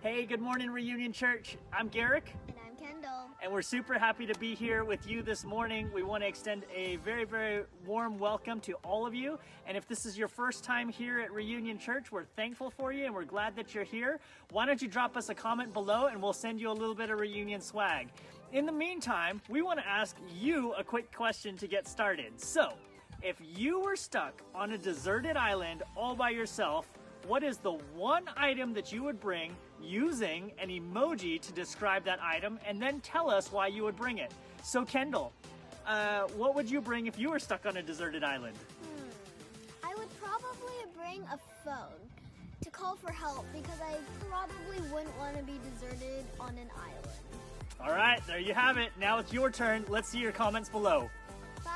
Hey, good morning, Reunion Church. I'm Garrick. And I'm Kendall. And we're super happy to be here with you this morning. We want to extend a very, very warm welcome to all of you. And if this is your first time here at Reunion Church, we're thankful for you and we're glad that you're here. Why don't you drop us a comment below and we'll send you a little bit of Reunion swag. In the meantime, we want to ask you a quick question to get started. So, if you were stuck on a deserted island all by yourself, what is the one item that you would bring using an emoji to describe that item, and then tell us why you would bring it? So Kendall, what would you bring if you were stuck on a deserted island? I would probably bring a phone to call for help because I probably wouldn't want to be deserted on an island. All right, there you have it. Now it's your turn. Let's see your comments below. Bye.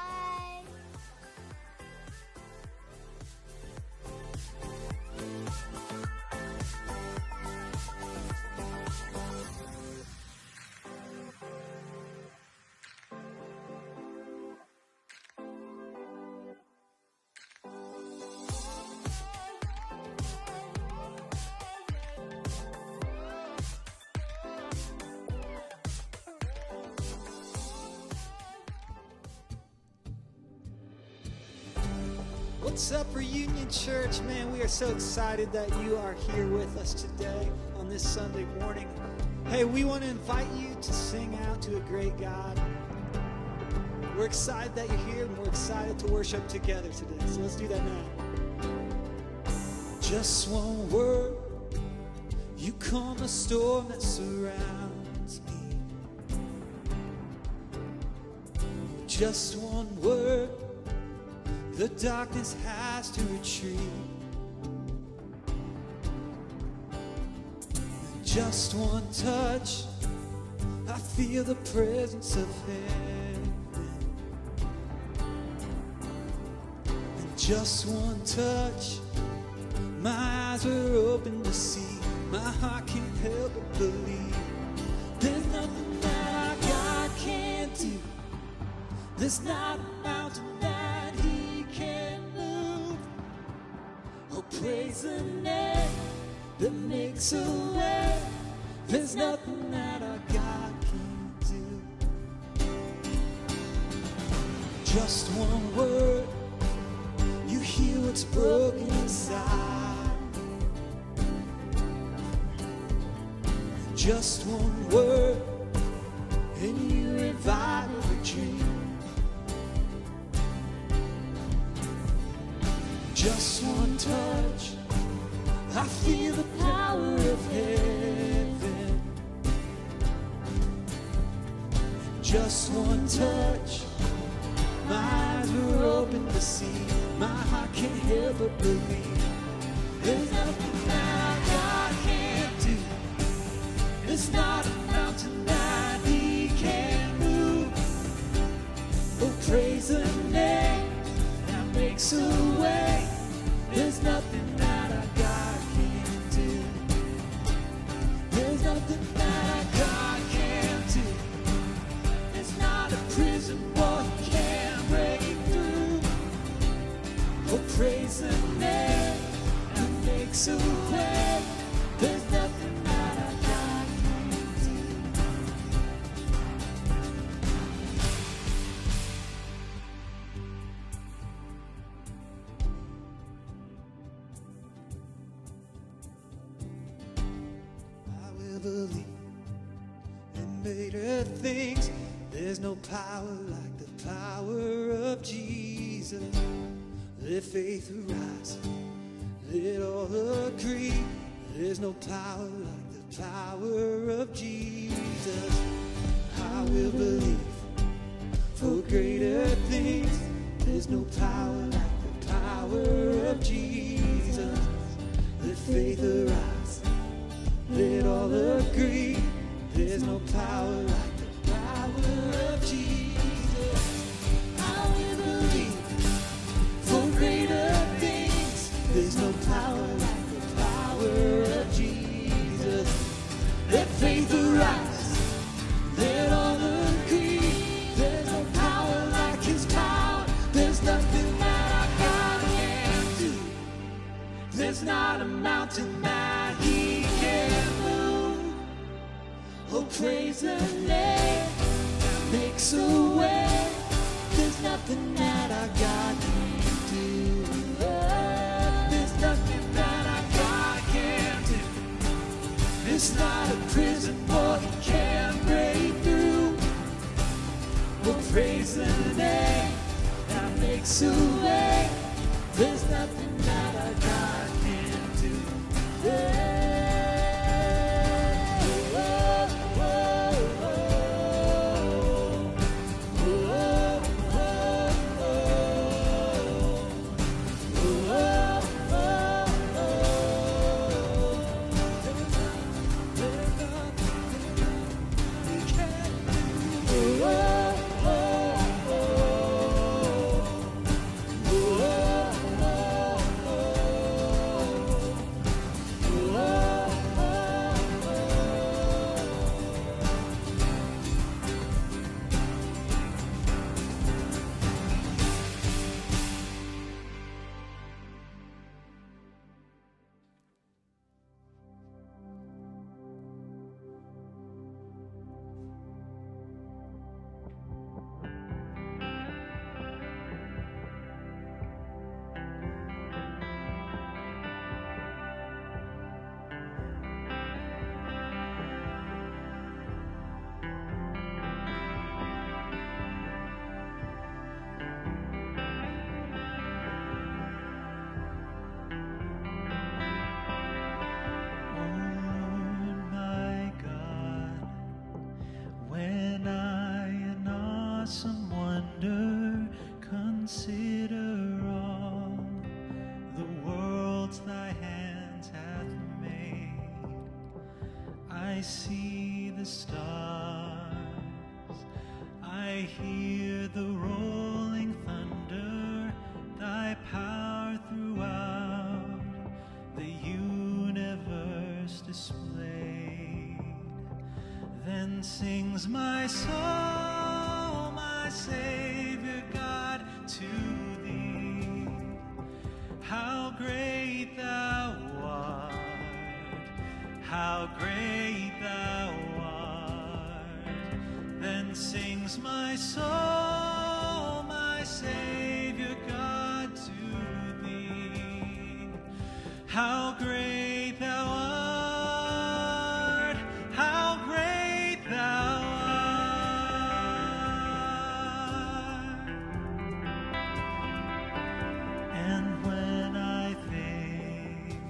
What's up, Reunion Church? Man, we are so excited that you are here with us today on this Sunday morning. Hey, we want to invite you to sing out to a great God. We're excited that you're here, and we're excited to worship together today. So let's do that now. Just one word, you calm the storm that surrounds me. Just one word, the darkness has to retreat. Just one touch, I feel the presence of heaven. And just one touch, my eyes are open to see. My heart can't help but believe. There's nothing that our God can't do. There's not a mountain that He can't move. Oh, praise the name that makes a way. There's nothing that our God can't do. Just one word, you heal what's broken inside. Just one word, and you revive every dream. Just one touch, I feel the power of heaven. Just one touch, my eyes were open to see. My heart can't help but believe. There's nothing that our God can't do. There's not a mountain that He can't move. Oh, praise the name that makes a way. There's nothing that our God can't do. There's nothing that our God can't do. There's not a prison wall He can't break through. Oh, praise the name that makes a way. There's nothing that our God can't do. I will believe in greater things. There's no power like the power of Jesus. Let faith arise, let all agree. There's no power like the power of Jesus. I will believe for greater things. There's no power like the power of Jesus. Let faith arise, let all agree. There's no power like the power of Jesus. I will believe for greater things. There's no power like the power of Jesus. Let faith arise, let all agree. There's no power like His power. There's nothing that our God can't do. There's not a mountain that He can't move. praise the name that makes a way. There's nothing that our God can't do. There's nothing that our God can't do. It's not a prison boy he can't break through. We'll praise the name that makes a way. There's nothing that our God can't do. I see the stars, I hear the rolling thunder, thy power throughout the universe displayed. Then sings my soul, my Savior God, to thee. How great thou art, how great thou art. Then sings my soul, my Savior God, to thee. How great thou art, how great thou art. And when I think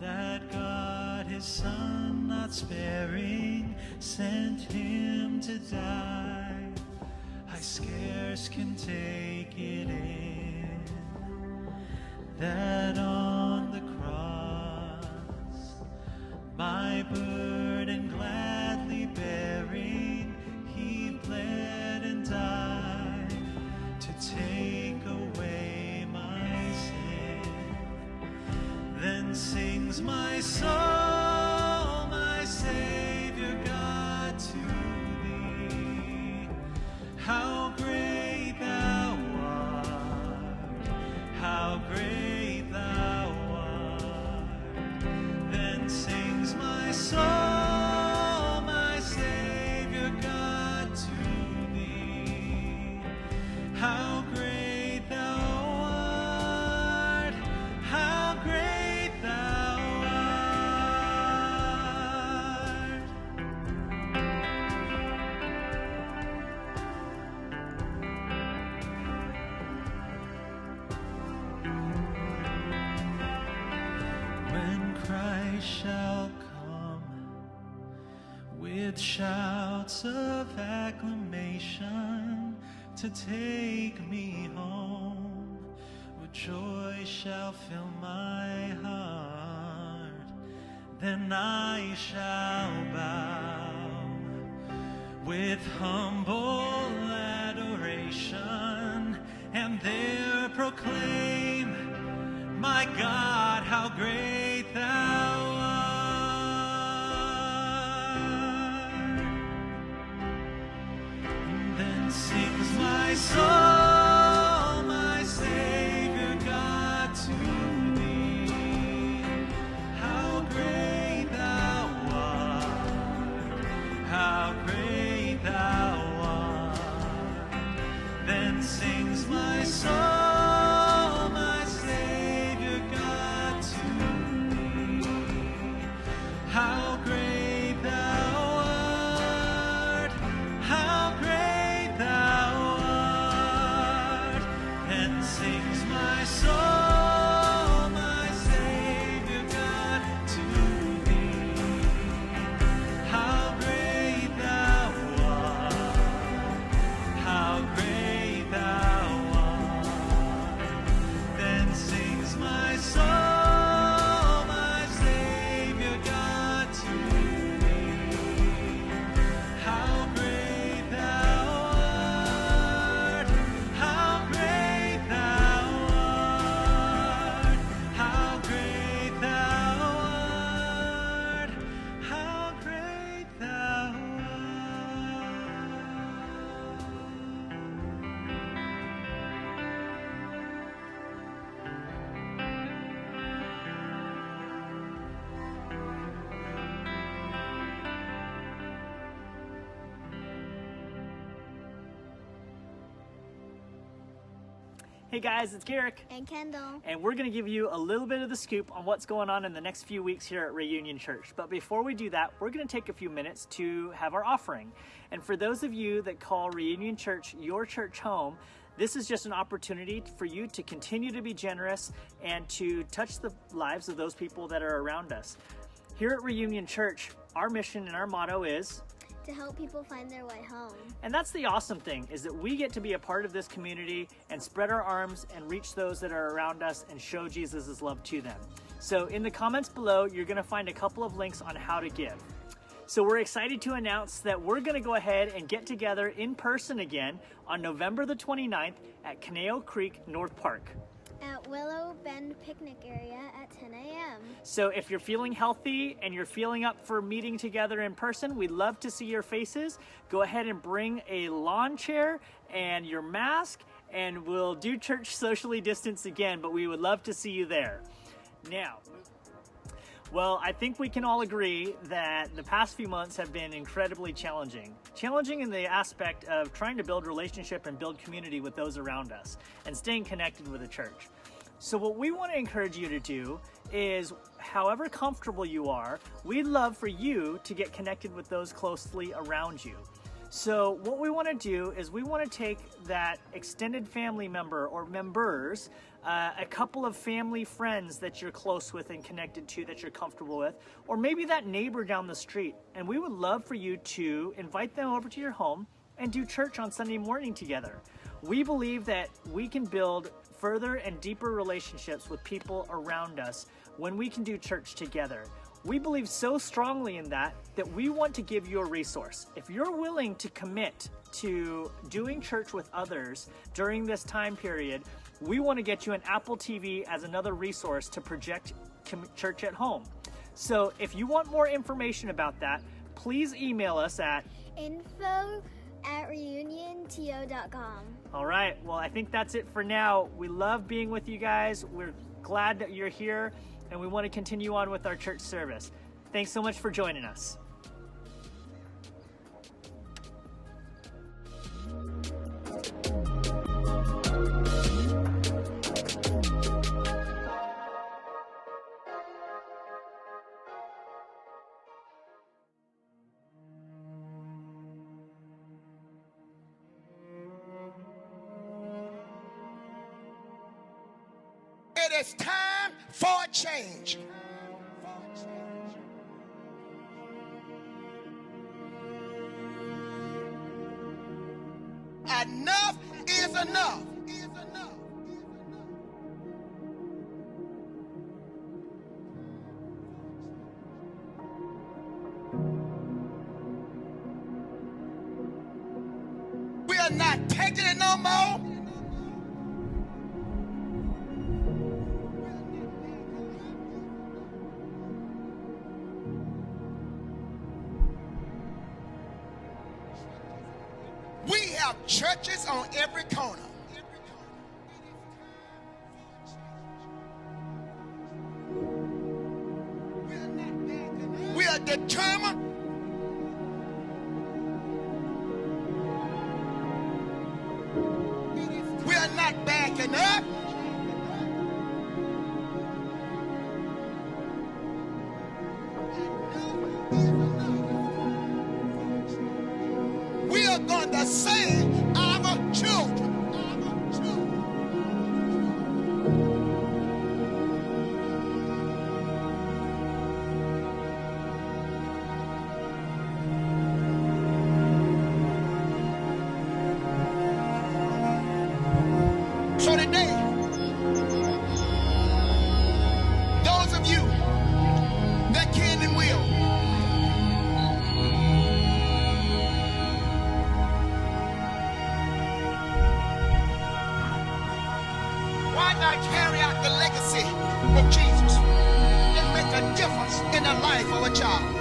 that God his Son, not sparing, sent him to die, I scarce can take it in, that on the cross, my burden gladly bearing, he bled and died to take away my sin. Then sings my soul, my Savior God, to thee. How great thou art, how great thou art. Then sings my soul, my Savior God, to thee. How great thou art, how great thou art. When Christ shall come with shouts of acclamation to take me home, with joy shall fill my heart, then I shall bow with humble adoration, and there proclaim, my God, how great thou art. And then sings my soul, my Savior God, to thee. How great thou art, sings my soul, my Savior God to me. How great thou art, how great thou art. And sings my soul, my Savior God to me. How great thou art, how great thou art. Then sings my soul, my Savior God to me. How great thou art, how great thou art, how great thou art, how great thou art. Hey guys, it's Garrick. And Kendall. And we're going to give you a little bit of the scoop on what's going on in the next few weeks here at Reunion Church. But before we do that, we're going to take a few minutes to have our offering. And for those of you that call Reunion Church your church home, this is just an opportunity for you to continue to be generous and to touch the lives of those people that are around us. Here at Reunion Church, our mission and our motto is, To help people find their way home. and that's the awesome thing, is that we get to be a part of this community and spread our arms and reach those that are around us and show Jesus' love to them. So in the comments below, you're going to find a couple of links on how to give. So we're excited to announce that we're going to go ahead and get together in person again on November the 29th at Caneo Creek North Park. At Willow Bend Picnic Area at 10 a.m. So if you're feeling healthy and you're feeling up for meeting together in person, we'd love to see your faces. Go ahead and bring a lawn chair and your mask, and we'll do church socially distanced again, but we would love to see you there. Now, well, I think we can all agree that the past few months have been incredibly challenging. Challenging in the aspect of trying to build relationship and build community with those around us and staying connected with the church. So what we want to encourage you to do is, however comfortable you are, we'd love for you to get connected with those closely around you. So what we want to do is we want to take that extended family member or members, a couple of family friends that you're close with and connected to, that you're comfortable with, or maybe that neighbor down the street. And we would love for you to invite them over to your home and do church on Sunday morning together. We believe that we can build further and deeper relationships with people around us when we can do church together. We believe so strongly in that we want to give you a resource. If you're willing to commit to doing church with others during this time period, we want to get you an Apple TV as another resource to project church at home. So if you want more information about that, please email us at info@reunionto.com. All right, well, I think that's it for now. We love being with you guys. We're glad that you're here, and we want to continue on with our church service. Thanks so much for joining us. It is time for a change. Enough is enough. We are not taking it no more. We have churches on every corner. We are determined it is We are not backing up. We are going to save our children. So today, those of you that can and will, why not carry out the legacy of Jesus and make a difference in the life of a child?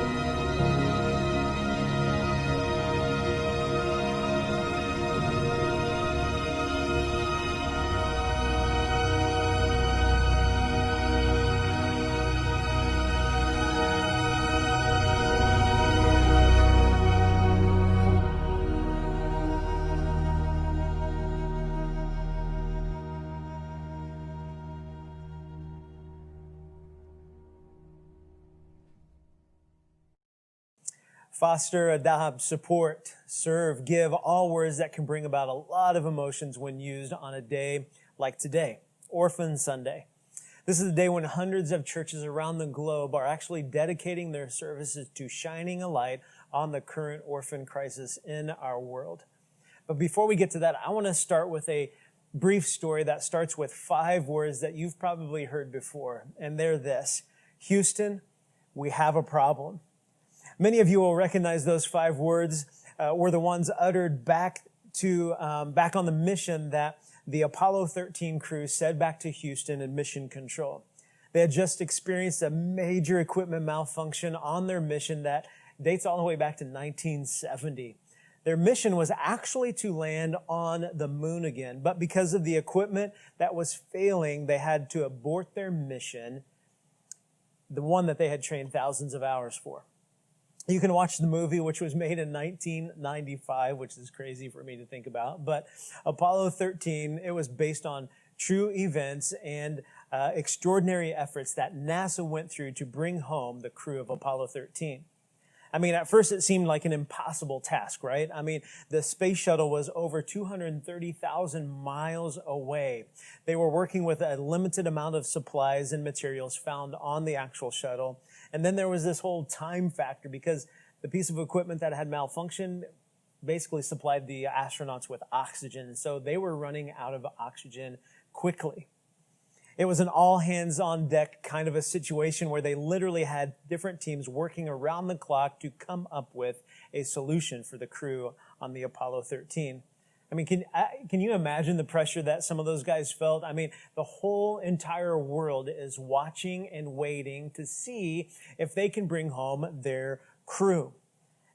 Foster, adopt, support, serve, give, all words that can bring about a lot of emotions when used on a day like today, Orphan Sunday. This is a day when hundreds of churches around the globe are actually dedicating their services to shining a light on the current orphan crisis in our world. But before we get to that, I want to start with a brief story that starts with 5 words that you've probably heard before, and they're this: Houston, we have a problem. Many of you will recognize those 5 words were the ones uttered back on the mission that the Apollo 13 crew said back to Houston in Mission Control. They had just experienced a major equipment malfunction on their mission that dates all the way back to 1970. Their mission was actually to land on the moon again, but because of the equipment that was failing, they had to abort their mission, the one that they had trained thousands of hours for. You can watch the movie, which was made in 1995, which is crazy for me to think about. But Apollo 13, it was based on true events and extraordinary efforts that NASA went through to bring home the crew of Apollo 13. I mean, at first it seemed like an impossible task, right? I mean, the space shuttle was over 230,000 miles away. They were working with a limited amount of supplies and materials found on the actual shuttle. And then there was this whole time factor because the piece of equipment that had malfunctioned basically supplied the astronauts with oxygen. So they were running out of oxygen quickly. It was an all-hands-on-deck kind of a situation where they literally had different teams working around the clock to come up with a solution for the crew on the Apollo 13. I mean, can you imagine the pressure that some of those guys felt? I mean, the whole entire world is watching and waiting to see if they can bring home their crew.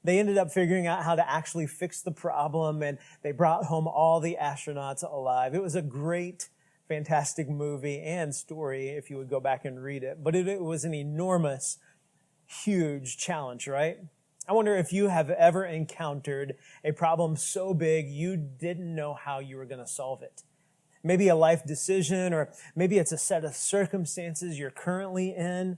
They ended up figuring out how to actually fix the problem, and they brought home all the astronauts alive. It was a great, fantastic movie and story if you would go back and read it. But it was an enormous, huge challenge, right? I wonder if you have ever encountered a problem so big you didn't know how you were going to solve it. Maybe a life decision, or maybe it's a set of circumstances you're currently in.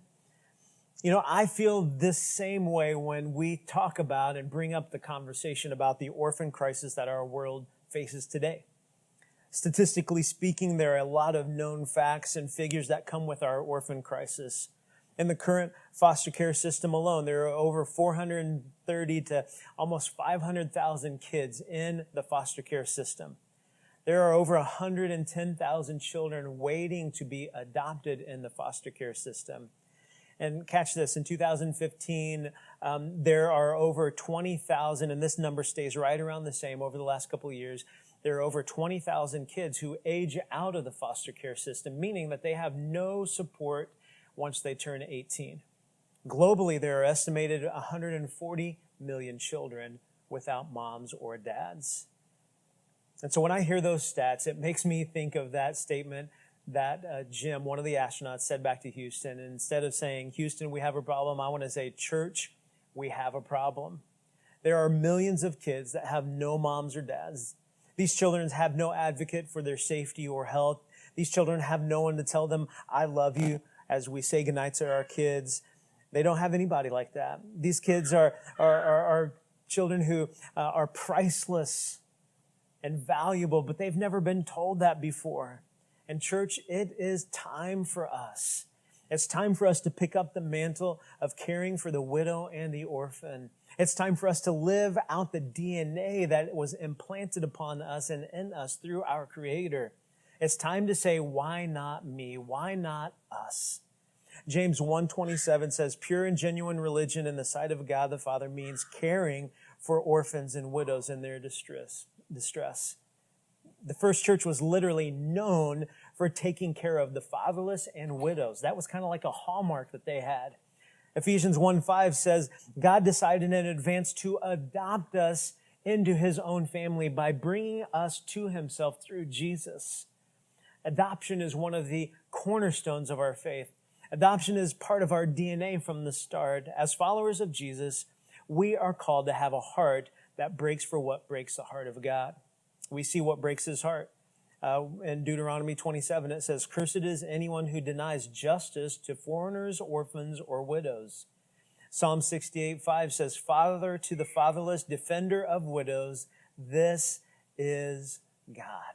You know, I feel this same way when we talk about and bring up the conversation about the orphan crisis that our world faces today. Statistically speaking, there are a lot of known facts and figures that come with our orphan crisis. In the current foster care system alone, there are over 430 to almost 500,000 kids in the foster care system. There are over 110,000 children waiting to be adopted in the foster care system. And catch this, in 2015, there are over 20,000, and this number stays right around the same over the last couple of years. There are over 20,000 kids who age out of the foster care system, meaning that they have no support once they turn 18. Globally, there are estimated 140 million children without moms or dads. And so when I hear those stats, it makes me think of that statement that Jim, one of the astronauts, said back to Houston. And instead of saying, Houston, we have a problem, I want to say, church, we have a problem. There are millions of kids that have no moms or dads. These children have no advocate for their safety or health. These children have no one to tell them, I love you, as we say goodnight to our kids. They don't have anybody like that. These kids are children who are priceless and valuable, but they've never been told that before. And church, it is time for us. It's time for us to pick up the mantle of caring for the widow and the orphan. It's time for us to live out the DNA that was implanted upon us and in us through our Creator. It's time to say, why not me? Why not us? James 1:27 says, pure and genuine religion in the sight of God the Father means caring for orphans and widows in their distress. The first church was literally known for taking care of the fatherless and widows. That was kind of like a hallmark that they had. Ephesians 1:5 says, God decided in advance to adopt us into his own family by bringing us to himself through Jesus. Adoption is one of the cornerstones of our faith. Adoption is part of our DNA from the start. As followers of Jesus, we are called to have a heart that breaks for what breaks the heart of God. We see what breaks his heart. In Deuteronomy 27, it says, cursed is anyone who denies justice to foreigners, orphans, or widows. Psalm 68:5 says, Father to the fatherless, defender of widows, this is God.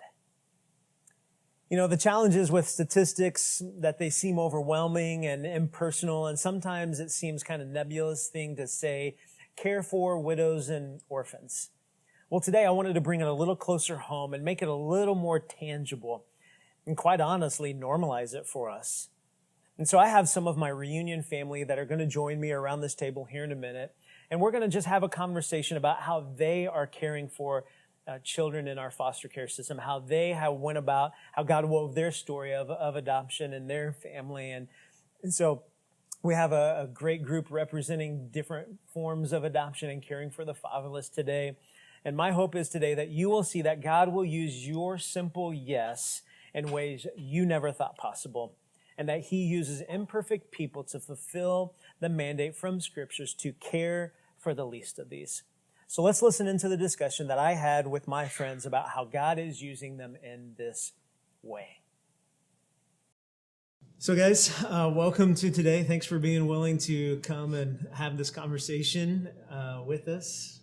You know, the challenge is with statistics that they seem overwhelming and impersonal, and sometimes it seems kind of nebulous thing to say, care for widows and orphans. Well, today I wanted to bring it a little closer home and make it a little more tangible and quite honestly normalize it for us. And so I have some of my reunion family that are going to join me around this table here in a minute, and we're going to just have a conversation about how they are caring for children in our foster care system, how they have went about, how God wove their story of adoption in their family. And so we have a great group representing different forms of adoption and caring for the fatherless today. And my hope is today that you will see that God will use your simple yes in ways you never thought possible, and that he uses imperfect people to fulfill the mandate from scriptures to care for the least of these. So let's listen into the discussion that I had with my friends about how God is using them in this way. So guys, welcome to today. Thanks for being willing to come and have this conversation with us.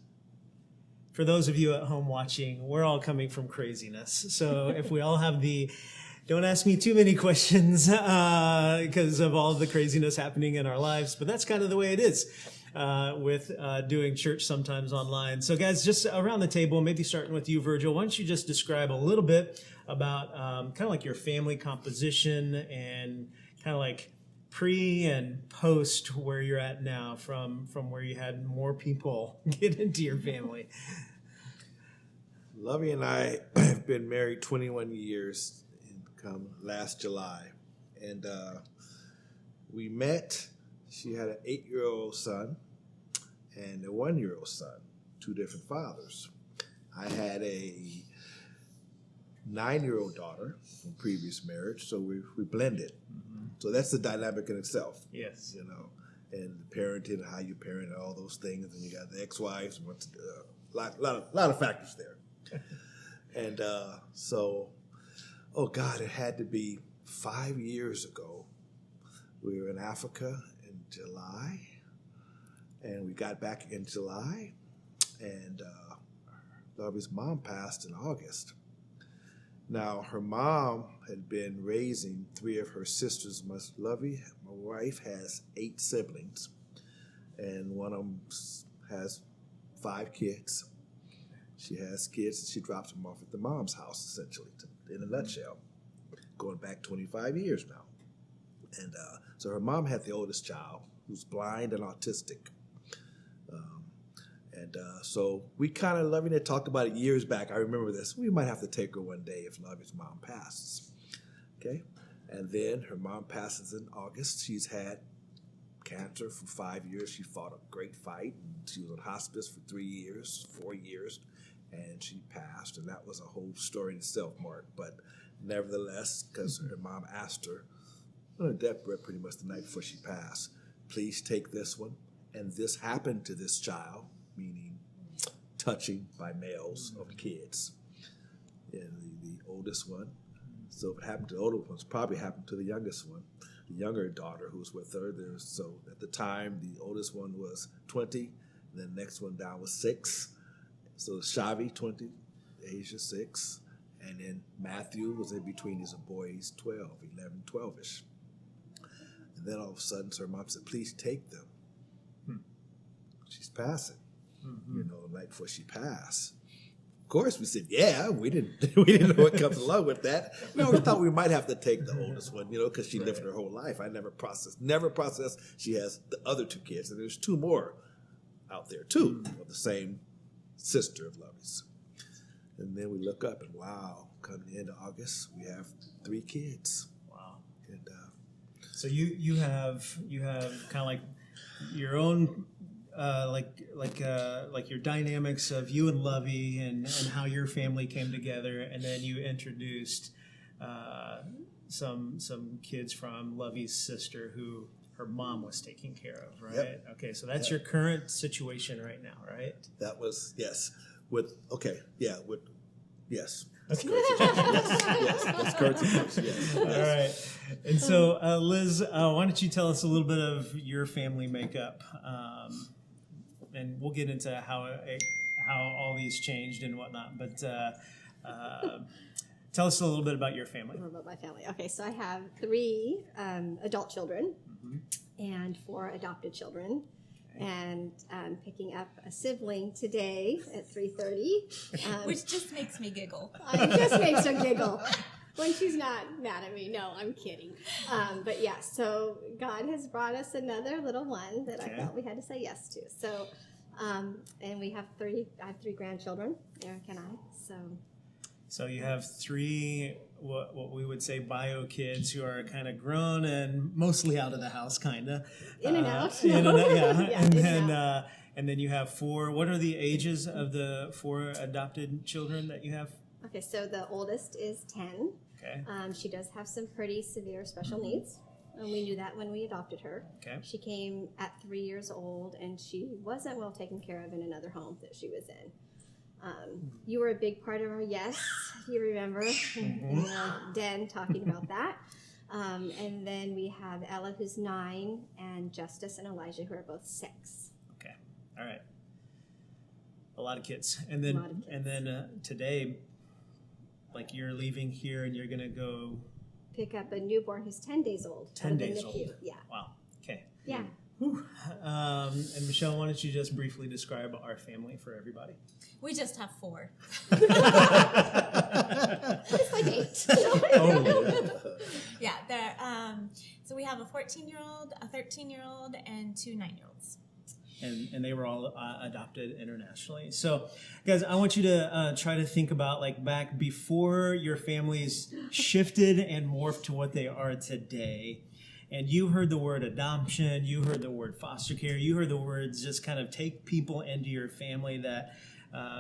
For those of you at home watching, we're all coming from craziness. So if we all have don't ask me too many questions because of all the craziness happening in our lives, but that's kind of the way it is with doing church sometimes online. So guys, just around the table, maybe starting with you, Virgil, why don't you just describe a little bit about kind of like your family composition and kind of like pre and post where you're at now from where you had more people get into your family. Lovey and I have been married 21 years come last July. And we met, she had an 8-year-old son and a 1-year-old son, two different fathers. I had a 9-year-old daughter from previous marriage, so we blended. Mm-hmm. So that's the dynamic in itself. Yes. You know, and the parenting, how you parent, and all those things, and you got the ex-wives, a lot of factors there. And so, oh God, it had to be 5 years ago. We were in Africa in July, and we got back in July, and Lovey's mom passed in August. Now, her mom had been raising 3 of her sisters. Lovey, my wife, has 8 siblings, and one of them has 5 kids. She has kids, and she drops them off at the mom's house, essentially, in a nutshell, going back 25 years now. And so her mom had the oldest child, who's blind and autistic. So we kind of, Lovey had talked about it years back. I remember this. We might have to take her one day if Lovey's mom passes. Okay? And then her mom passes in August. She's had cancer for 5 years. She fought a great fight. She was on hospice for 4 years, and she passed. And that was a whole story in itself, Mark. But nevertheless, because her mom asked her on her deathbed pretty much the night before she passed, please take this one. And this happened to this child, meaning touching by males of kids. and the oldest one. So if it happened to the older ones, probably happened to the youngest one, the younger daughter who was with her. So at the time, the oldest one was 20, and then the next one down was 6. So Shavi, 20, Asia, 6, and then Matthew was in between. He's a boy, he's 12, 11, 12-ish. And then all of a sudden, her mom said, please take them. She's passing, you know, the night before she passed. Of course, we said, yeah, we didn't know what comes along with that. We always thought we might have to take the oldest one, you know, because she lived her whole life. I never processed. She has the other 2 kids, and there's 2 more out there, too, of the same sister of Lovey's. And then we look up, and wow, coming the end of August, we have 3 kids. Wow. And So you have kind of like your own like your dynamics of you and Lovey and how your family came together, and then you introduced some kids from Lovey's sister who her mom was taking care of, right? Yep. Okay, so that's your current situation right now, right? that was, yes. Yes. Okay. Yes, that's correct. Yes. All right. And so, Liz, why don't you tell us a little bit of your family makeup, and we'll get into how all these changed and whatnot. But tell us a little bit about your family. About my family. Okay, so I have 3 adult children and 4 adopted children. And picking up a sibling today at 3:30. Which just makes me giggle. It just makes her giggle when she's not mad at me. No, I'm kidding. But yeah, so God has brought us another little one that I felt we had to say yes to. So, and I have 3 grandchildren, Eric and I. So you have 3 what we would say bio kids who are kind of grown and mostly out of the house, kind of In and out. in and out, yeah. Yeah, and in then and and then you have 4. What are the ages of the 4 adopted children that you have? Okay, so the oldest is 10. Okay. She does have some pretty severe special needs. And we knew that when we adopted her. Okay. She came at 3 years old, and she wasn't well taken care of in another home that she was in. You were a big part of our yes, if you remember, in Den talking about that. And then we have Ella, who's 9, and Justice and Elijah, who are both 6. Okay. All right. A lot of kids. And then today, like you're leaving here and you're going to go Pick up a newborn who's 10 days old. 10 days old. Yeah. Wow. Okay. Yeah. And Michelle, why don't you just briefly describe our family for everybody? We just have 4. It's like 8. Oh, Yeah, they're, so we have a 14-year-old, a 13-year-old, and 2 9-year-olds. and they were all adopted internationally. So, guys, I want you to try to think about like back before your families shifted and morphed to what they are today. And you heard the word adoption, you heard the word foster care, you heard the words just kind of take people into your family that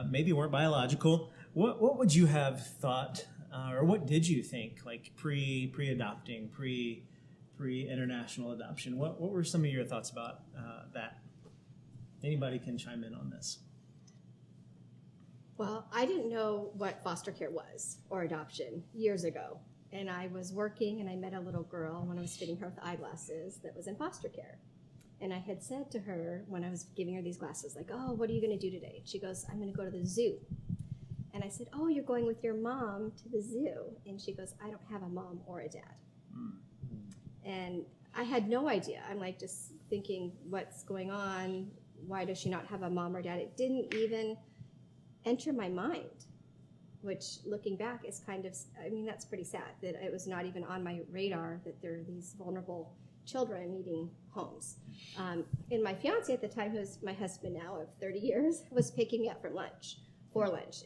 maybe weren't biological. What would you have thought, or what did you think, like pre-adopting, pre-international adoption? What were some of your thoughts about that? Anybody can chime in on this. Well, I didn't know what foster care was or adoption years ago. And I was working and I met a little girl when I was fitting her with eyeglasses that was in foster care. And I had said to her when I was giving her these glasses, like, oh, what are you going to do today? And she goes, I'm going to go to the zoo. And I said, oh, you're going with your mom to the zoo. And she goes, I don't have a mom or a dad. And I had no idea. I'm like just thinking, what's going on? Why does she not have a mom or dad? It didn't even enter my mind, which looking back is kind of, I mean, that's pretty sad that it was not even on my radar that there are these vulnerable children needing homes. And my fiance at the time, who's my husband now of 30 years, was picking me up for lunch.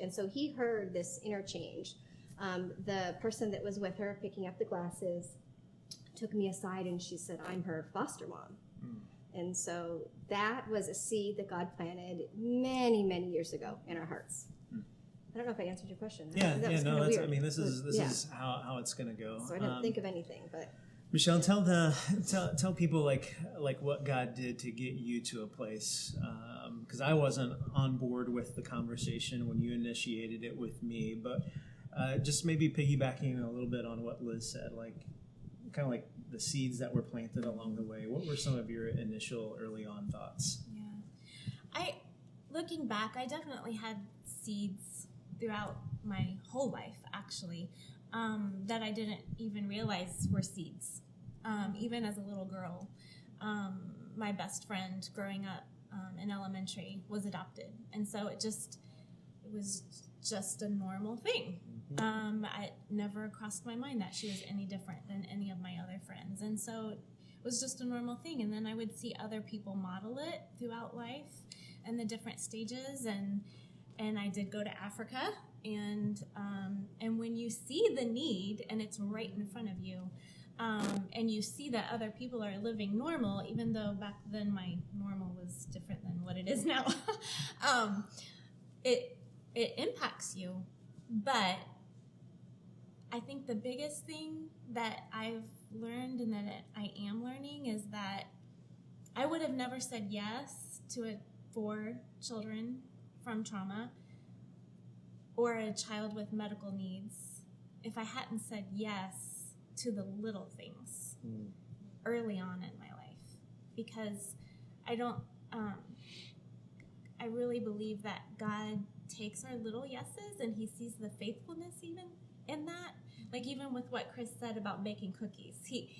And so he heard this interchange. The person that was with her picking up the glasses took me aside and she said, I'm her foster mom. And so that was a seed that God planted many, many years ago in our hearts. I don't know if I answered your question. This is how it's going to go. So I didn't think of anything, but Michelle, tell people like what God did to get you to a place, because I wasn't on board with the conversation when you initiated it with me. But Just maybe piggybacking a little bit on what Liz said, like kind of like the seeds that were planted along the way. What were some of your initial early on thoughts? Yeah. Looking back, I definitely had seeds throughout my whole life, actually, that I didn't even realize were seeds. Even as a little girl, my best friend growing up in elementary was adopted, and so it was just a normal thing. It never crossed my mind that she was any different than any of my other friends, and so it was just a normal thing. And then I would see other people model it throughout life and the different stages, and I did go to Africa, and when you see the need and it's right in front of you, and you see that other people are living normal, even though back then my normal was different than what it is now, it impacts you. But I think the biggest thing that I've learned and that I am learning is that I would have never said yes to for children from trauma or a child with medical needs if I hadn't said yes to the little things early on in my life. Because I really believe that God takes our little yeses and he sees the faithfulness even in that. Like even with what Chris said about baking cookies, he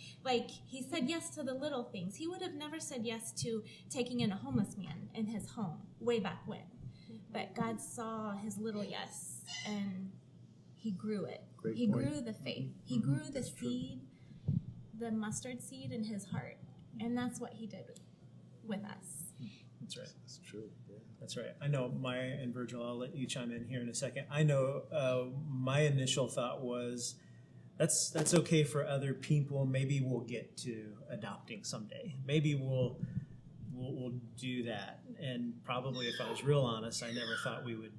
said yes to the little things. He would have never said yes to taking in a homeless man in his home way back when. But God saw his little yes and he grew it. He grew the faith. He grew the seed, the mustard seed in his heart. And that's what he did with us. That's right. That's true. Yeah. That's right. I know Maya and Virgil, I'll let you chime in here in a second. I know my initial thought was, that's okay for other people. Maybe we'll get to adopting someday. Maybe we'll do that. And probably, if I was real honest, I never thought we would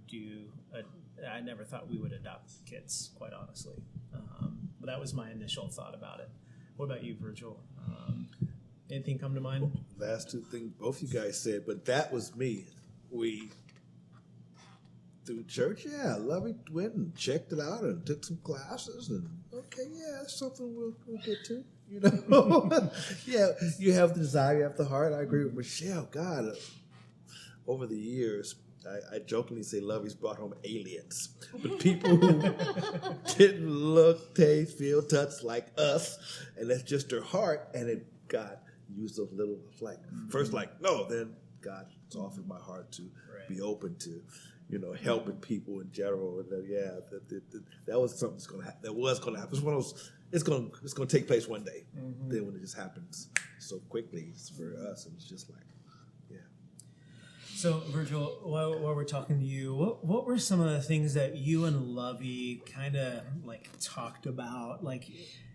adopt kids, quite honestly. But that was my initial thought about it. What about you, Virgil? Anything come to mind? Last two things both you guys said, but that was me. We, through church, Lovey went and checked it out and took some classes, and okay, that's something we'll get to, you know. Yeah, you have the desire, you have the heart. I agree with Michelle. God, over the years, I jokingly say Lovey's brought home aliens, but people who didn't look, taste, feel, touch like us, and that's just her heart, and God used those little, first no, then God softened my heart to be open to, helping people in general. And that was something that's going to happen. That was going to happen. It's one of those. It's going to take place one day. Then when it just happens so quickly for us, it was just like, yeah. So Virgil, while we're talking to you, what were some of the things that you and Lovey kind of talked about?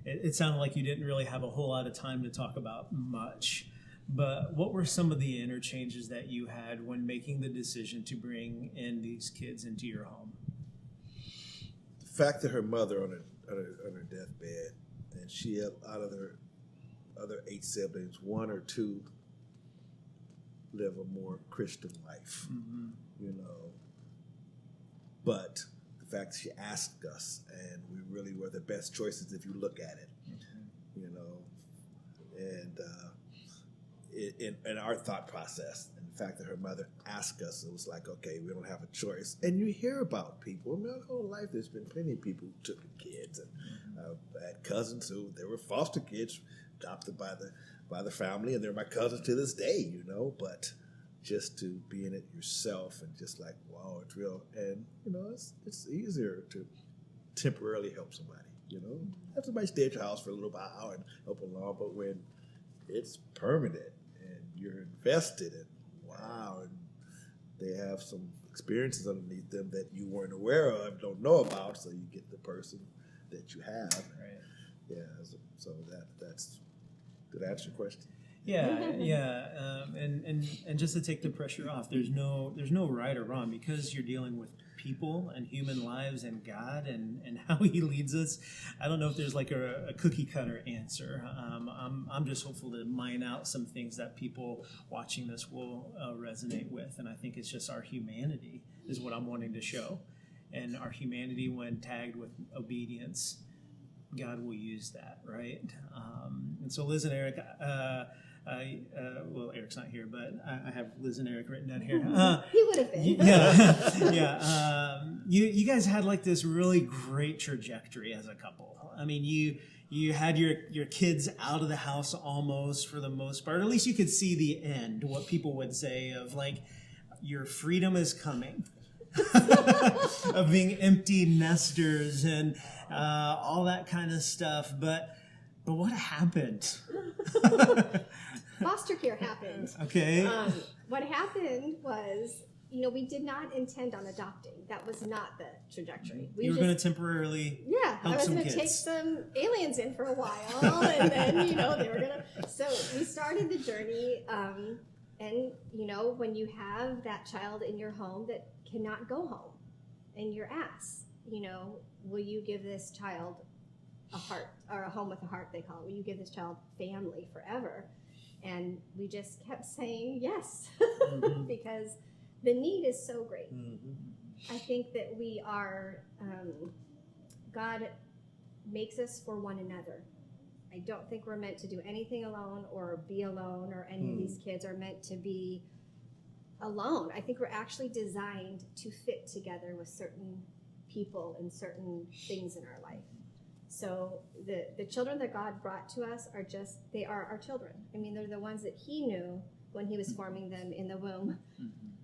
It sounded like you didn't really have a whole lot of time to talk about much. But what were some of the interchanges that you had when making the decision to bring in these kids into your home? The fact that her mother on her deathbed, and she, out of her other 8 siblings, 1 or 2 live a more Christian life, But the fact that she asked us, and we really were the best choices if you look at it, and in our thought process, and the fact that her mother asked us, it was like, okay, we don't have a choice. And you hear about people. My whole life, there's been plenty of people who took kids, and I had cousins who they were foster kids, adopted by the family, and they're my cousins to this day, But just to be in it yourself and just like, wow, it's real, and it's easier to temporarily help somebody. Have somebody stay at your house for a little while and help along, but when it's permanent and you're invested in, wow, and they have some experiences underneath them that you weren't aware of, don't know about, so you get the person that you have. Right. Yeah, so that's did I answer your question? Yeah, and just to take the pressure off, there's no right or wrong, because you're dealing with people and human lives and God and how He leads us. I don't know if there's a cookie cutter answer. I'm just hopeful to mine out some things that people watching this will resonate with, and I think it's just our humanity is what I'm wanting to show. and our humanity when tagged with obedience, God will use that, right? And so Liz and Eric, well, Eric's not here, but I have Liz and Eric written down here. He would have been. Yeah. You guys had like this really great trajectory as a couple. I mean, you had your kids out of the house almost for the most part. Or at least you could see the end, what people would say of like, your freedom is coming. Of being empty nesters and all that kind of stuff. But what happened? Foster care happened. Okay. What happened was, we did not intend on adopting. That was not the trajectory. You were going to temporarily I was going to take some aliens in for a while, and then, they were going to... So we started the journey, and, when you have that child in your home that cannot go home, and you're asked, will you give this child a heart, or a home with a heart, they call it? Will you give this child family forever? And we just kept saying yes, because the need is so great. I think that we are, God makes us for one another. I don't think we're meant to do anything alone or be alone, or any of these kids are meant to be alone. I think we're actually designed to fit together with certain people and certain things in our life. So the children that God brought to us they are our children. I mean, they're the ones that He knew when He was forming them in the womb,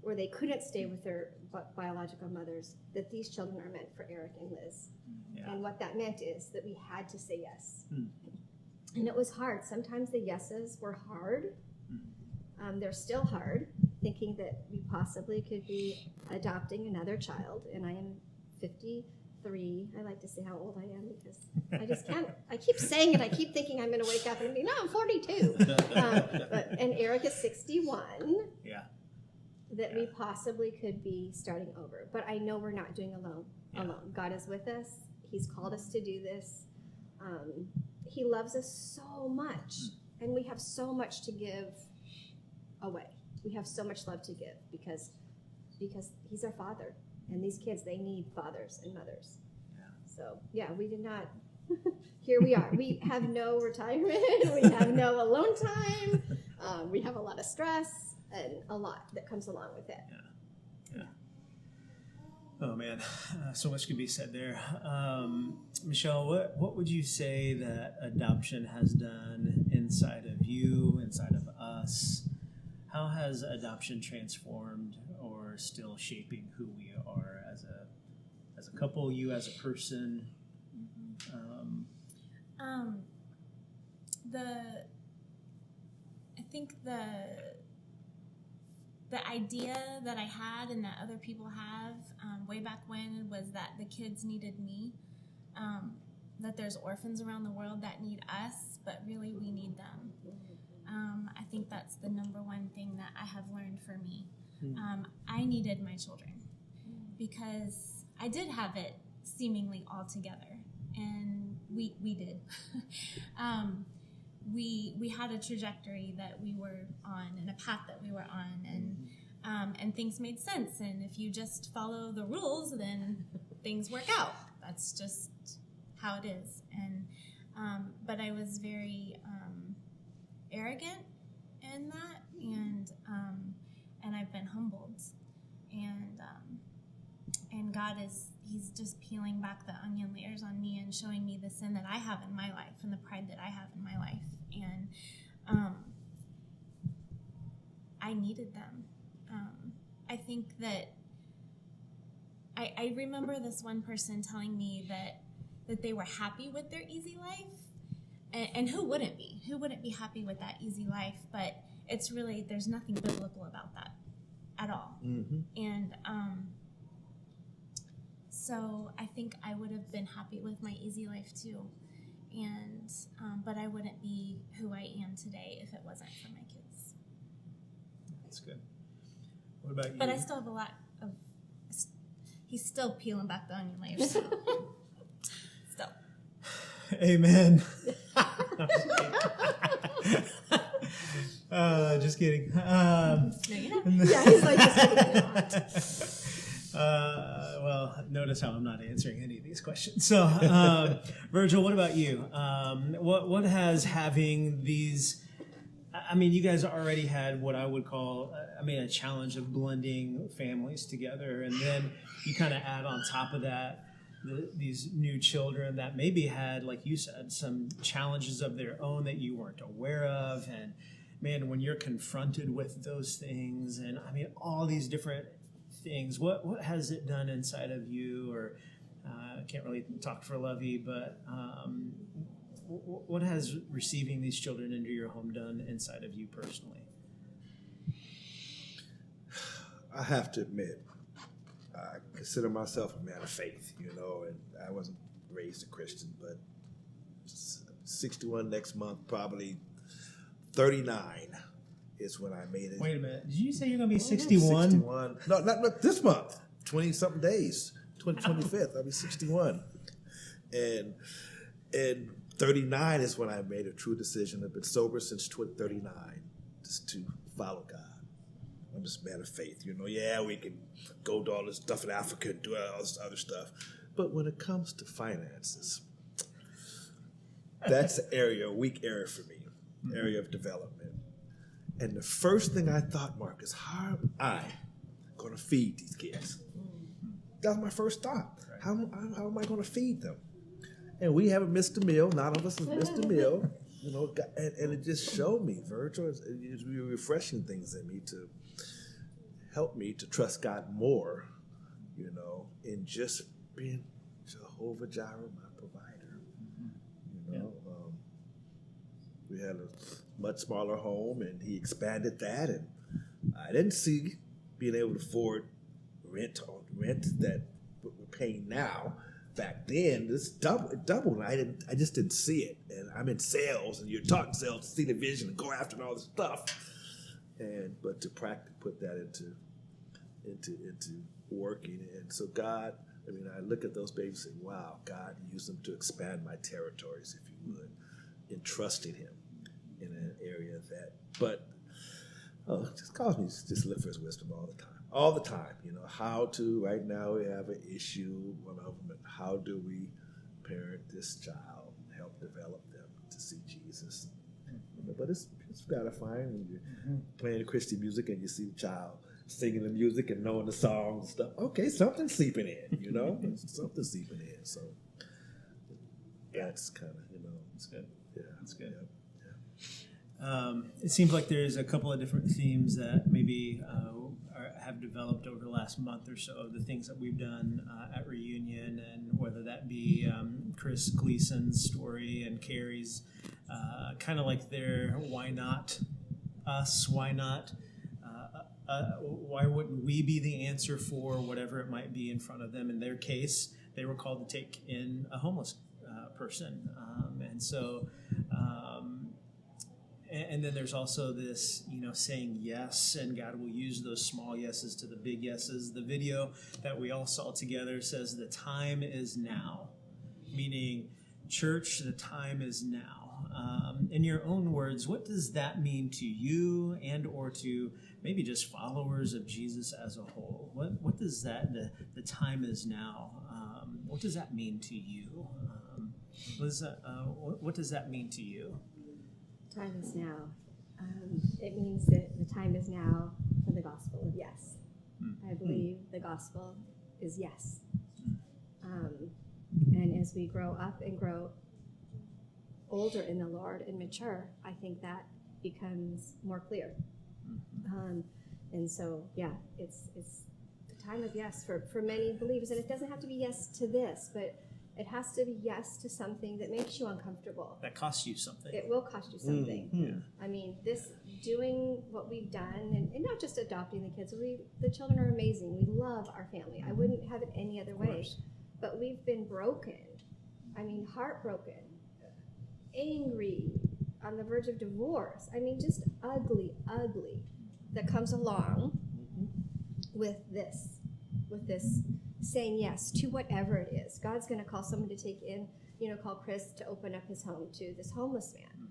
where they couldn't stay with their biological mothers, that these children are meant for Eric and Liz. Yeah. And what that meant is that we had to say yes. And it was hard. Sometimes the yeses were hard. They're still hard, thinking that we possibly could be adopting another child. And I am 53. I like to say how old I am because I just can't. I keep saying it. I keep thinking I'm going to wake up and be, no, I'm 42. And Eric is 61. Yeah. That we possibly could be starting over. But I know we're not doing alone. God is with us. He's called us to do this. He loves us so much. And we have so much to give away. We have so much love to give because He's our Father. And these kids, they need fathers and mothers. So, we did not. Here we are. We have no retirement. We have no alone time. We have a lot of stress and a lot that comes along with it. Yeah. Oh, man. So much could be said there. Michelle, what would you say that adoption has done inside of you, inside of us? How has adoption transformed or still shaping who we are as a couple, you as a person? I think the idea that I had and that other people have way back when was that the kids needed me, that there's orphans around the world that need us, but really we need them. I think that's the number one thing that I have learned for me. I needed my children because I did have it seemingly all together, and we did. We had a trajectory that we were on and a path that we were on, and things made sense. And if you just follow the rules, then things work out. That's just how it is. And but I was very arrogant in that, and I've been humbled, and God He's just peeling back the onion layers on me and showing me the sin that I have in my life and the pride that I have in my life. And I needed them. I think that I remember this one person telling me that they were happy with their easy life. And who wouldn't be? Who wouldn't be happy with that easy life? But it's really, there's nothing biblical about that at all. And so I think I would have been happy with my easy life too. And but I wouldn't be who I am today if it wasn't for my kids. That's good. What about you? But I still have a lot of, he's still peeling back the onion layers. Still. Amen. Just kidding. No, you're not. Yeah, he's like, just kidding. Well, notice how I'm not answering any of these questions. So, Virgil, what about you? What has having these? I mean, you guys already had what I would call, a challenge of blending families together, and then you kind of add on top of that these new children that maybe had, like you said, some challenges of their own that you weren't aware of, and man, when you're confronted with those things, and all these different things, what has it done inside of you? Or I can't really talk for Lovey, but what has receiving these children into your home done inside of you personally? I have to admit, I consider myself a man of faith, and I wasn't raised a Christian, but 61 next month, probably 39 is when I made it. Wait a minute. Did you say you're going to be 61? 61. No, not this month. 20-something days. 25th. I'll be 61. And 39 is when I made a true decision. I've been sober since 39, just to follow God. I'm just a man of faith. Yeah, we can go to all this stuff in Africa and do all this other stuff. But when it comes to finances, that's a weak area for me, area of development. And the first thing I thought, Mark, is how am I going to feed these kids? That was my first thought. How am I going to feed them? And we haven't missed a meal. None of us have missed a meal. And it just showed me, Virgil, it's really refreshing things in me to help me to trust God more, in just being Jehovah Jireh, my provider. We had a much smaller home, and he expanded that, and I didn't see being able to afford rent that we're paying now. Back then, it doubled, and I just didn't see it. And I'm in sales, and you're taught in sales to see the vision and go after and all this stuff. But to practice, put that into working. And so God, I look at those babies and say, wow, God used them to expand my territories, if you would, in trusting him in an area but it just calls me to just live for his wisdom all the time. How to, right now we have an issue, one of them, how do we parent this child and help develop them to see Jesus? But it's gratifying when you're playing Christian music and you see the child singing the music and knowing the songs and stuff. Okay, something's seeping in, something's seeping in. So that's kind of, It's good. Yeah. That's good. Yeah. It seems like there's a couple of different themes that maybe have developed over the last month or so of the things that we've done at Reunion, and whether that be Chris Gleason's story and Carrie's kind of like their why not us, why not, why wouldn't we be the answer for whatever it might be in front of them. In their case, they were called to take in a homeless person, and so and then there's also this, saying yes, and God will use those small yeses to the big yeses. The video that we all saw together says the time is now, meaning, church, the time is now. In your own words, what does that mean to you and or to maybe just followers of Jesus as a whole? What does that, the time is now, what does that mean to you? What does that mean to you? Time is now. It means that the time is now for the gospel of yes. I believe the gospel is yes. And as we grow up and grow older in the Lord and mature, I think that becomes more clear. And so, it's the time of yes for many believers. And it doesn't have to be yes to this, but it has to be yes to something that makes you uncomfortable. That costs you something. It will cost you something. This doing what we've done, and not just adopting the kids. The children are amazing. We love our family. I wouldn't have it any other way. But we've been broken. Heartbroken, angry, on the verge of divorce. Just ugly, that comes along with this saying yes to whatever it is. God's going to call someone to take in, call Chris to open up his home to this homeless man.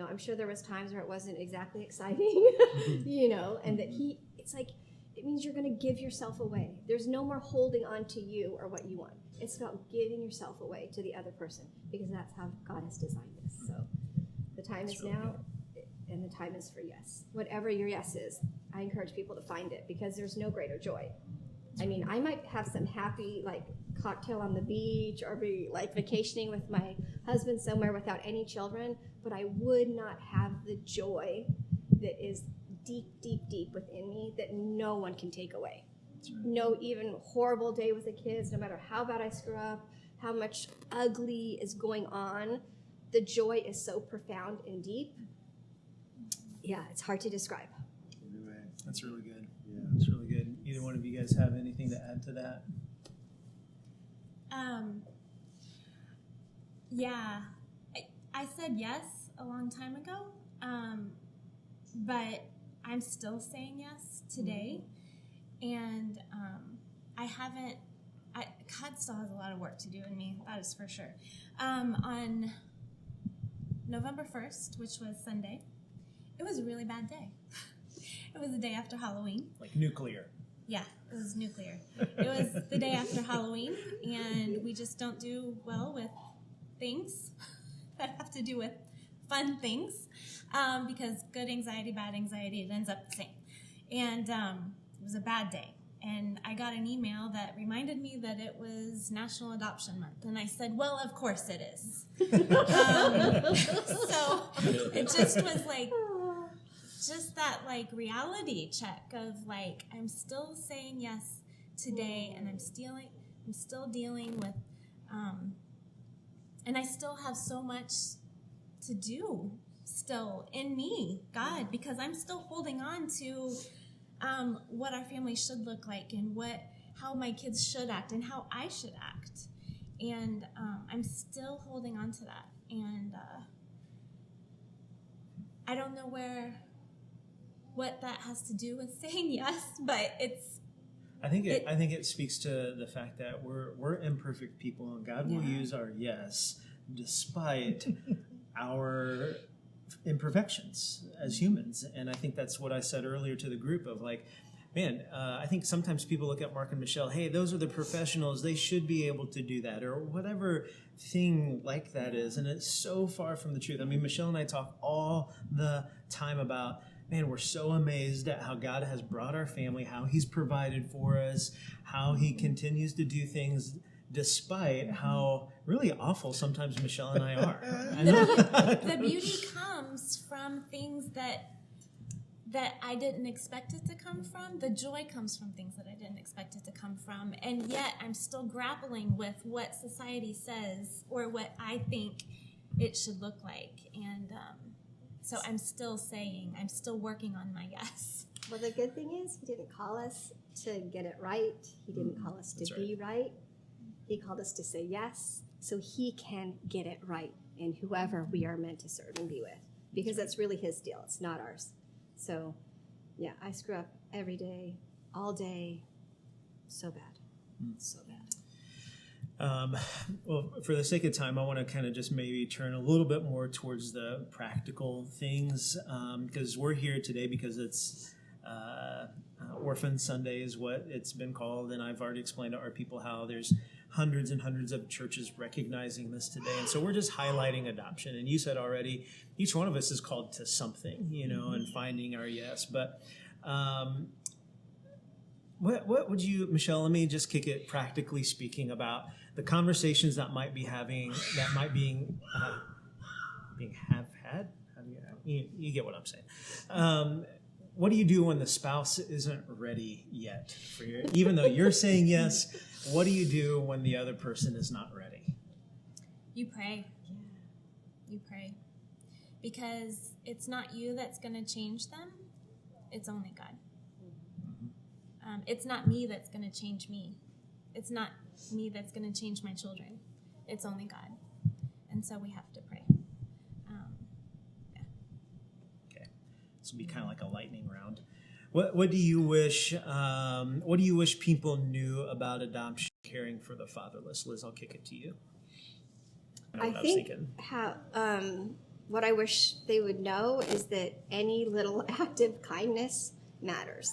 I'm sure there was times where it wasn't exactly exciting, and that it's like it means you're going to give yourself away. There's no more holding on to you or what you want. It's about giving yourself away to the other person, because that's how God has designed us. So the time is now, and the time is for yes. Whatever your yes is, I encourage people to find it, because there's no greater joy. I mean, I might have some happy, like, cocktail on the beach or be, like, vacationing with my husband somewhere without any children, but I would not have the joy that is deep, deep, deep within me that no one can take away. No even horrible day with the kids, no matter how bad I screw up, how much ugly is going on, the joy is so profound and deep. Yeah, it's hard to describe. That's really good. Yeah, that's really good. Either one of you guys have anything to add to that? Yeah, I said yes a long time ago, but I'm still saying yes today, and God still has a lot of work to do in me, that is for sure. On November 1st, which was Sunday, it was a really bad day. It was the day after Halloween. Like nuclear. Yeah, it was nuclear. It was the day after Halloween, and we just don't do well with things that have to do with fun things, because good anxiety, bad anxiety, it ends up the same. And it was a bad day. And I got an email that reminded me that it was National Adoption Month. And I said, well, of course it is. So it just was like, just that like reality check of like, I'm still saying yes today, and I'm still dealing with, and I still have so much to do still in me, God, because I'm still holding on to what our family should look like, and how my kids should act, and how I should act. And I'm still holding on to that. And I don't know what that has to do with saying yes, but I think it speaks to the fact that we're imperfect people, and God will use our yes despite our imperfections as humans. And I think that's what I said earlier to the group of like, man, I think sometimes people look at Mark and Michelle, hey, those are the professionals, they should be able to do that, or whatever thing like that is. And it's so far from the truth. I mean, Michelle and I talk all the time about, man, we're so amazed at how God has brought our family, how he's provided for us, how he continues to do things despite how really awful sometimes Michelle and I are. The beauty comes from things that I didn't expect it to come from. The joy comes from things that I didn't expect it to come from. And yet I'm still grappling with what society says or what I think it should look like. And so I'm still working on my yes. Well, the good thing is he didn't call us to get it right. He didn't call us to be right. He called us to say yes, so he can get it right in whoever we are meant to serve and be with, because that's really his deal. It's not ours. So, yeah, I screw up every day, all day. So bad. So bad. Well, for the sake of time, I want to kind of just maybe turn a little bit more towards the practical things, because we're here today because it's Orphan Sunday is what it's been called, and I've already explained to our people how there's hundreds and hundreds of churches recognizing this today. And so we're just highlighting adoption. And you said already, each one of us is called to something, and finding our yes. But what would you, Michelle, let me just kick it practically speaking about the conversations that might be being have had? You get what I'm saying. What do you do when the spouse isn't ready yet for you? Even though you're saying yes, what do you do when the other person is not ready? You pray. Yeah. You pray. Because it's not you that's going to change them. It's only God. Mm-hmm. It's not me that's going to change me. It's not me that's going to change my children. It's only God. And so we have to pray. This will be kind of like a lightning round. What do you wish? What do you wish people knew about adoption, caring for the fatherless? Liz, I'll kick it to you. I think what I wish they would know is that any little act of kindness matters.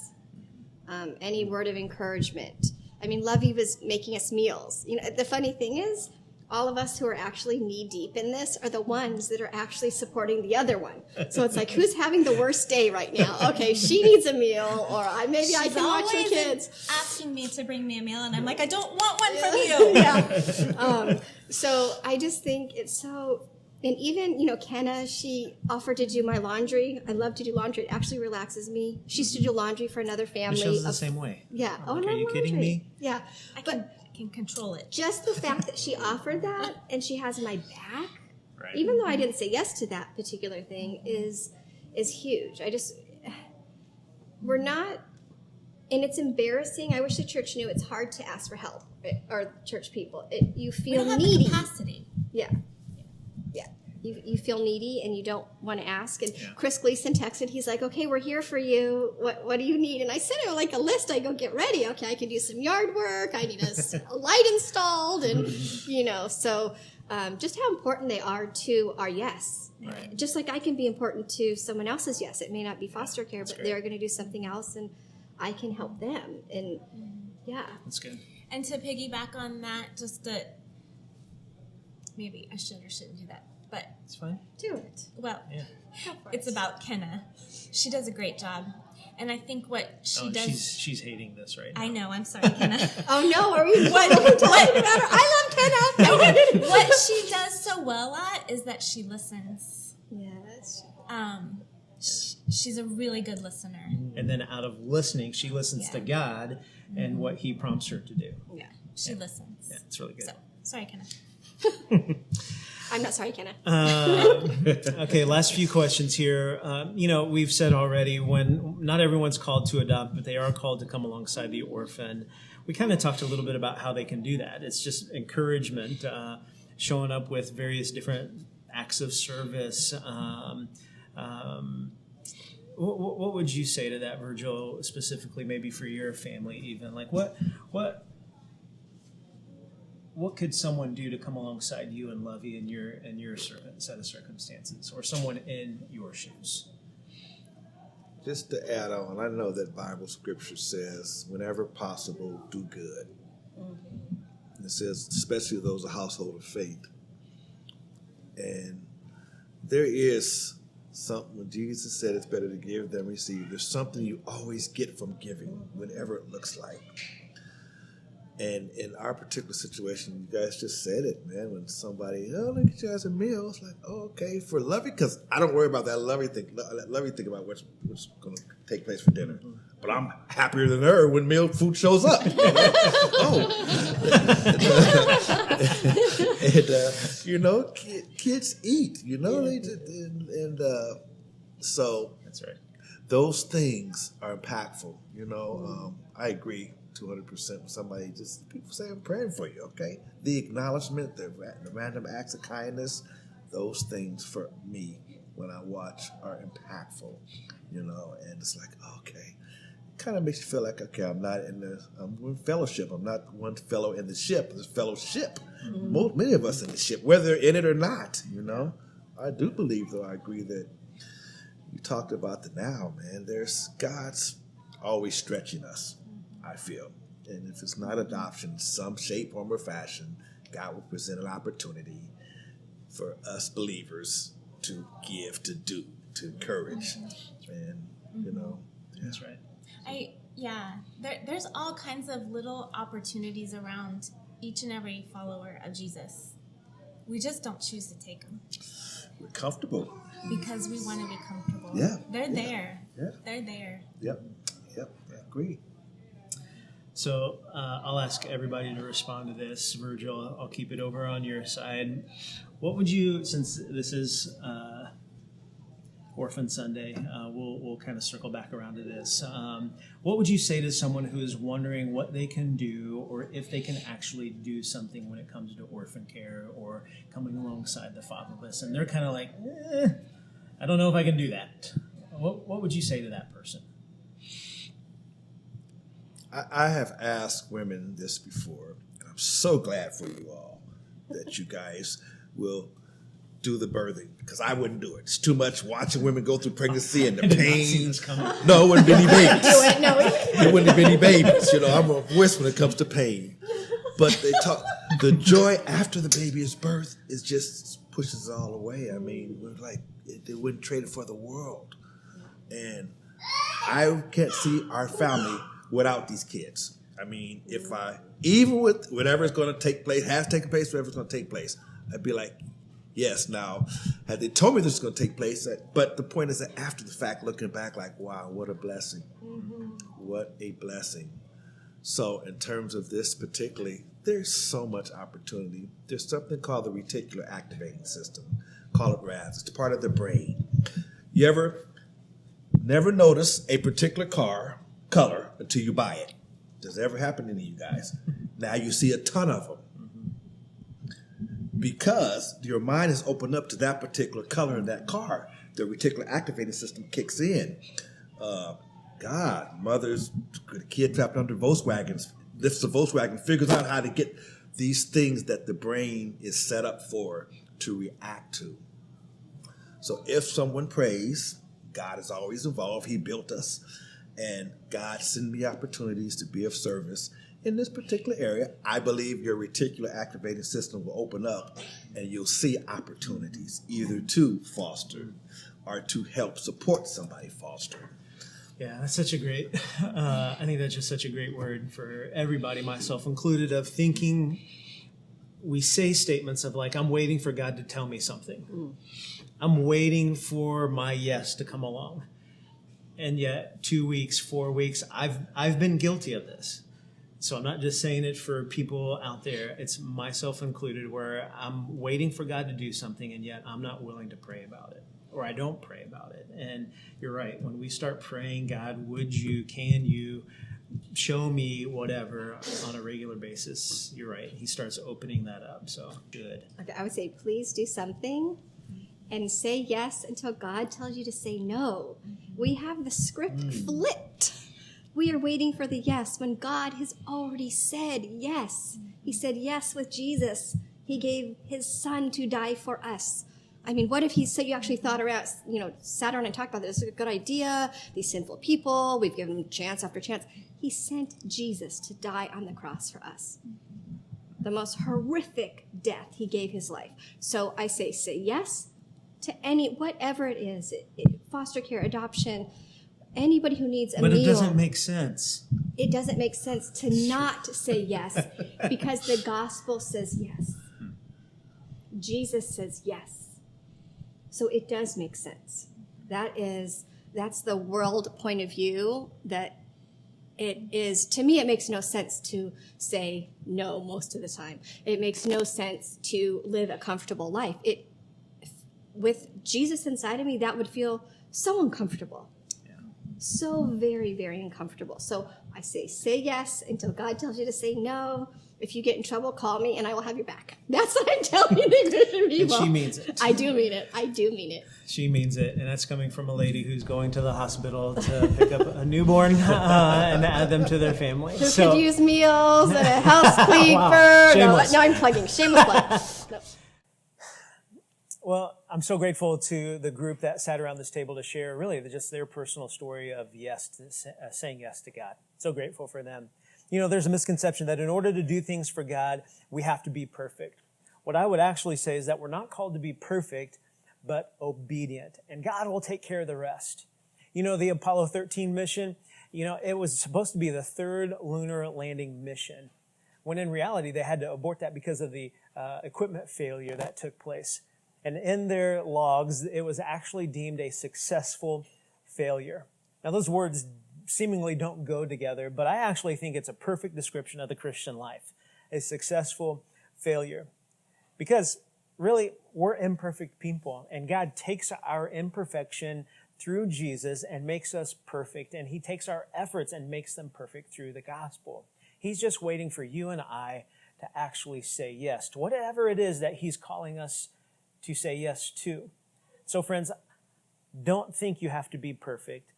any word of encouragement. I mean, Lovey was making us meals. You know, the funny thing is, all of us who are actually knee deep in this are the ones that are actually supporting the other one. So it's like, who's having the worst day right now? Okay, she needs a meal, or maybe I can watch the kids. Asking me to bring me a meal, and I'm like, I don't want one from you. Yeah. So I just think it's so. And even, you know, Kenna, she offered to do my laundry. I love to do laundry. It actually relaxes me. She used to do laundry for another family. Michelle's the same way. Yeah. I'm like, are you kidding me? Yeah. I can control it. Just the fact that she offered that and she has my back, Right. even though I didn't say yes to that particular thing, is huge. We're not, and it's embarrassing. I wish the church knew it's hard to ask for help, or church people. You We feel don't have needy. the capacity. Yeah. Yeah. You feel needy and you don't want to ask. And Yeah. Chris Gleason texted, he's like, okay, we're here for you. What do you need? And I sent him like a list. I go, get ready. Okay, I can do some yard work. I need a light installed. And, you know, so just how important they are to our yes. Right. Just like I can be important to someone else's yes. It may not be foster care, but great. they're going to do something else and I can help them. And yeah. That's good. And to piggyback on that, just that maybe I should or shouldn't do that, but It's fine. Do it. well, Yeah. it's about Kenna. She does a great job, and I think what she does. She's hating this right now. I know. I'm sorry, Kenna. Oh no, are we talking about her? I love Kenna. What she does so well at is that she listens. Yes. She's a really good listener. And then out of listening, she listens to God and what He prompts her to do. Yeah, she listens. Yeah, it's really good. So, sorry, Kenna. I'm not sorry, Kenna. Okay, last few questions here. You know, we've said already when not everyone's called to adopt, but they are called to come alongside the orphan. We kind of talked a little bit about how they can do that. It's just encouragement, showing up with various different acts of service. What would you say to that, Virgil, specifically maybe for your family even? Like what could someone do to come alongside you and love you in your set of circumstances, or someone in your shoes? Just to add on, I know that Bible scripture says, whenever possible, do good. And it says, especially those of household of faith. And there is something, when Jesus said it's better to give than receive, there's something you always get from giving, whatever it looks like. And in our particular situation, you guys just said it, man. When somebody, oh, look at you guys a meal, it's like, oh, okay, for Lovey, because I don't worry about that Lovey thing. Let Lovey think about what's going to take place for dinner. But I'm happier than her when meal food shows up. And you know, kids eat. You know, they just, so That's right. those things are impactful. You know, I agree 200% with somebody. Just people say, I'm praying for you, okay? The acknowledgement, the random acts of kindness, those things for me when I watch are impactful, you know, and it's like, okay. Kind of makes you feel like, okay, I'm in fellowship. I'm not one fellow in the ship. There's fellowship. Many of us in the ship, whether in it or not, you know. I do believe, though, I agree that you talked about the now, man. There's God's always stretching us, I feel. And if it's not adoption, some shape, form, or fashion, God will present an opportunity for us believers to give, to do, to encourage. And, you know. Yeah. That's right. There's all kinds of little opportunities around each and every follower of Jesus. We just don't choose to take them We're comfortable. because we want to be comfortable. Yeah. They're there. Yeah. They're there. Yep. I agree. So I'll ask everybody to respond to this. Virgil, I'll keep it over on your side. What would you, since this is Orphan Sunday, we'll kind of circle back around to this. What would you say to someone who is wondering what they can do, or if they can actually do something when it comes to orphan care or coming alongside the fatherless, and they're kind of like, I don't know if I can do that. What would you say to that person? I have asked women this before, and I'm so glad for you all that you guys will do the birthing because I wouldn't do it. It's too much watching women go through pregnancy and the I did not see pain. this coming. No, it wouldn't be any babies. No, It wouldn't be any babies. You know, I'm a wuss when it comes to pain. But they talk, the joy after the baby is birth is just pushes it all away. I mean, we're like, they wouldn't trade it for the world. And I can't see our family without these kids. I mean, even with whatever's going to take place, has taken place, whatever's going to take place, I'd be like, yes. Now, had they told me this is going to take place, but the point is that after the fact, looking back, like, wow, what a blessing. What a blessing. So in terms of this particularly, there's so much opportunity. There's something called the reticular activating system. Call it RAS. It's part of the brain. You ever never notice a particular color until you buy it? Does it ever happen to any of you guys? Now you see a ton of them. Because your mind is opened up to that particular color in that car, the reticular activating system kicks in. Mothers, the kid trapped under Volkswagens, lifts the Volkswagen, figures out how to get these things that the brain is set up for to react to. So if someone prays, God is always involved. He built us. And God sent me opportunities to be of service. In this particular area, I believe your reticular activating system will open up and you'll see opportunities either to foster or to help support somebody foster. Yeah, that's such a great, I think that's just such a great word for everybody, myself included, of thinking. We say statements of like, I'm waiting for God to tell me something. I'm waiting for my yes to come along. And yet 2 weeks, 4 weeks, I've been guilty of this. So I'm not just saying it for people out there. It's myself included, where I'm waiting for God to do something, and yet I'm not willing to pray about it, or I don't pray about it. And you're right. When we start praying, God, can you show me whatever on a regular basis? You're right. He starts opening that up. So good. Okay, I would say, please do something and say yes until God tells you to say no. We have the script flipped. We are waiting for the yes when God has already said yes. He said yes with Jesus. He gave his son to die for us. I mean, what if he said you actually sat around and talked about this? This is a good idea. These sinful people, we've given them chance after chance. He sent Jesus to die on the cross for us. The most horrific death, he gave his life. So I say yes to whatever it is, foster care, adoption, anybody who needs a meal. But it doesn't make sense. It doesn't make sense to not say yes because the gospel says yes. Jesus says yes. So it does make sense. That's the world point of view that it is. To me, it makes no sense to say no most of the time. It makes no sense to live a comfortable life. With Jesus inside of me, that would feel so uncomfortable. So very, very uncomfortable. So I say yes until God tells you to say no. If you get in trouble, call me and I will have your back. That's what I'm telling the Christian people. And she means it. I do mean it. She means it. And that's coming from a lady who's going to the hospital to pick up a newborn and add them to their family. Who could use meals and a housekeeper. Wow. Shameless. No, I'm plugging. Shameless plug. No. Well, I'm so grateful to the group that sat around this table to share really just their personal story of saying yes to God. So grateful for them. You know, there's a misconception that in order to do things for God, we have to be perfect. What I would actually say is that we're not called to be perfect, but obedient. And God will take care of the rest. You know, the Apollo 13 mission, it was supposed to be the third lunar landing mission, when in reality they had to abort that because of the equipment failure that took place. And in their logs, it was actually deemed a successful failure. Now, those words seemingly don't go together, but I actually think it's a perfect description of the Christian life, a successful failure. Because really, we're imperfect people, and God takes our imperfection through Jesus and makes us perfect, and he takes our efforts and makes them perfect through the gospel. He's just waiting for you and I to actually say yes to whatever it is that he's calling us to say yes to. So friends, don't think you have to be perfect.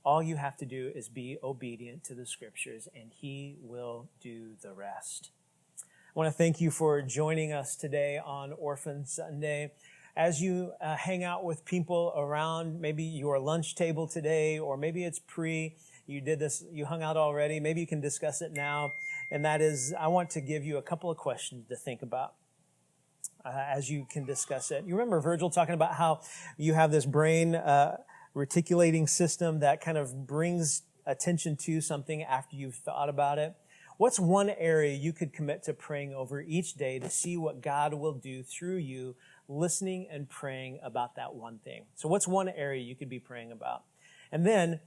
All you have to do is be obedient to the scriptures, and he will do the rest. I want to thank you for joining us today on Orphan Sunday. as you hang out with people around maybe your lunch table today, or maybe it's you did this, you hung out already, maybe you can discuss it now. And that is, I want to give you a couple of questions to think about as you can discuss it. You remember Virgil talking about how you have this brain reticulating system that kind of brings attention to something after you've thought about it. What's one area you could commit to praying over each day to see what God will do through you, listening and praying about that one thing? So what's one area you could be praying about? And then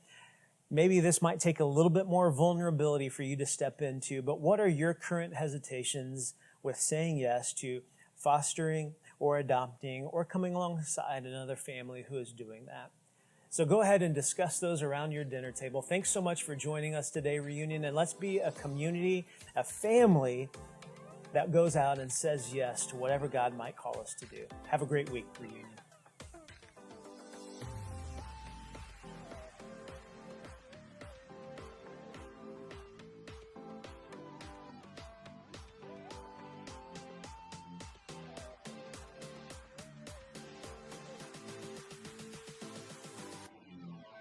maybe this might take a little bit more vulnerability for you to step into, but what are your current hesitations with saying yes to fostering or adopting or coming alongside another family who is doing that? So go ahead and discuss those around your dinner table. Thanks so much for joining us today, Reunion, and let's be a community, a family that goes out and says yes to whatever God might call us to do. Have a great week, Reunion.